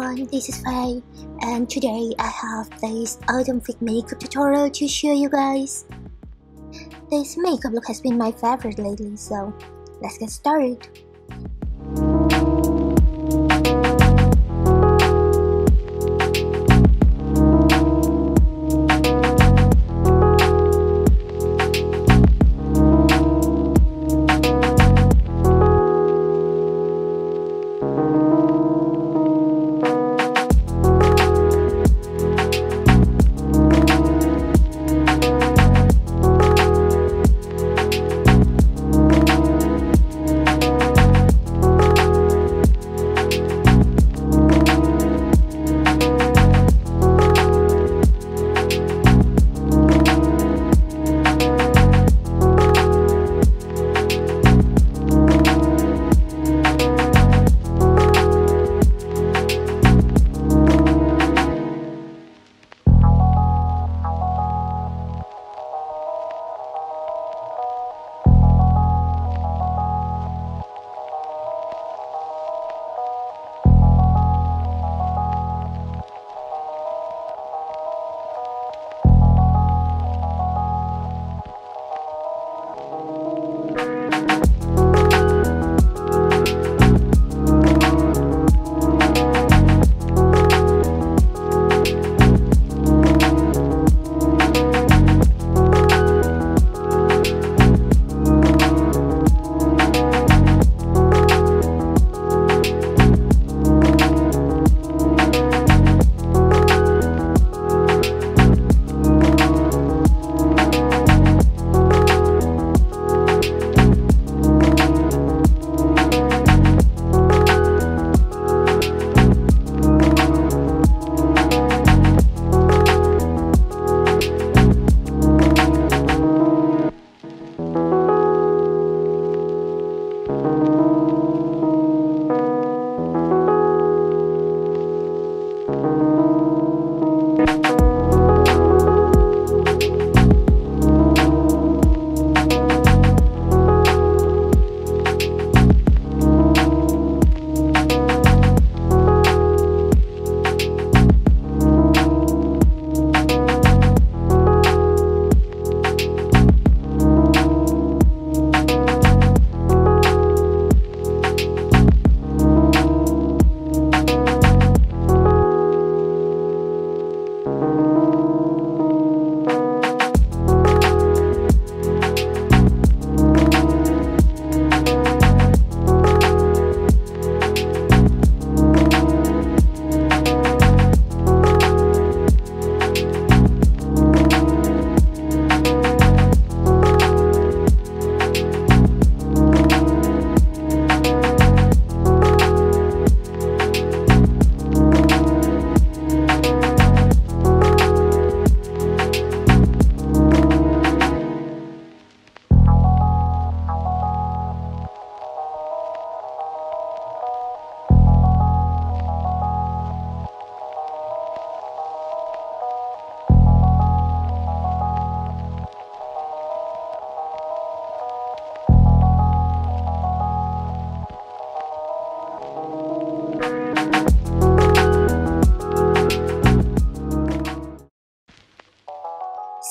everyone, this is Faye, and today I have this autumn fit makeup tutorial to show you guys. This makeup look has been my favorite lately, so let's get started.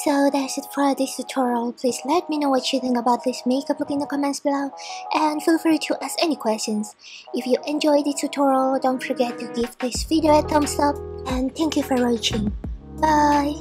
So that's it for this tutorial. Please let me know what you think about this makeup look in the comments below, and feel free to ask any questions. If you enjoyed this tutorial, don't forget to give this video a thumbs up, and thank you for watching. Bye!